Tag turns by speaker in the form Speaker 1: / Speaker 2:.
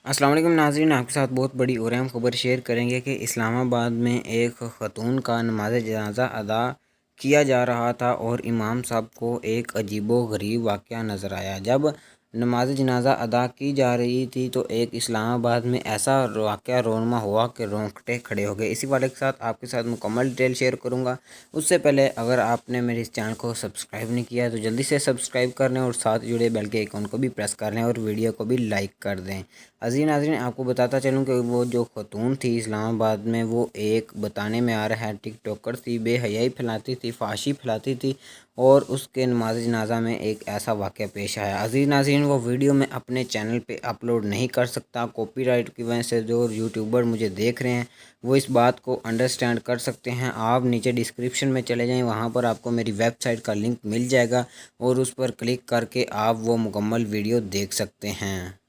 Speaker 1: अस्सलाम वालेकुम नाज़रीन, आपके साथ बहुत बड़ी और अहम खबर शेयर करेंगे कि इस्लामाबाद में एक ख़तून का नमाज जनाज़ा अदा किया जा रहा था और इमाम साहब को एक अजीबो गरीब वाक़या नज़र आया। जब नमाज जनाज़ा अदा की जा रही थी तो एक इस्लामाबाद में ऐसा वाक़या रोनमा हुआ कि रोंगटे खड़े हो गए। इसी वाले के साथ आपके साथ मुकम्मल डिटेल शेयर करूँगा। उससे पहले अगर आपने मेरे इस चैनल को सब्सक्राइब नहीं किया तो जल्दी से सब्सक्राइब कर लें और साथ जुड़े बेल के आइकन को भी प्रेस कर लें और वीडियो को भी लाइक कर दें। अज़ीज़ नाज़रीन, आपको बताता चलूँ कि वो जो ख़तून थी इस्लामाबाद में, वो एक बताने में आ रहा है टिकटॉकर थी, बेहयाई फैलाती थी, फाशी फैलाती थी और उसके नमाज जनाज़ा में एक ऐसा वाक़या पेश आया। अज़ीज़ नाज़रीन, वो वीडियो मैं अपने चैनल पे अपलोड नहीं कर सकता कॉपीराइट की वजह से। जो यूट्यूबर मुझे देख रहे हैं वो इस बात को अंडरस्टैंड कर सकते हैं। आप नीचे डिस्क्रिप्शन में चले जाएँ, वहाँ पर आपको मेरी वेबसाइट का लिंक मिल जाएगा और उस पर क्लिक करके आप वो मुकम्मल वीडियो देख सकते हैं।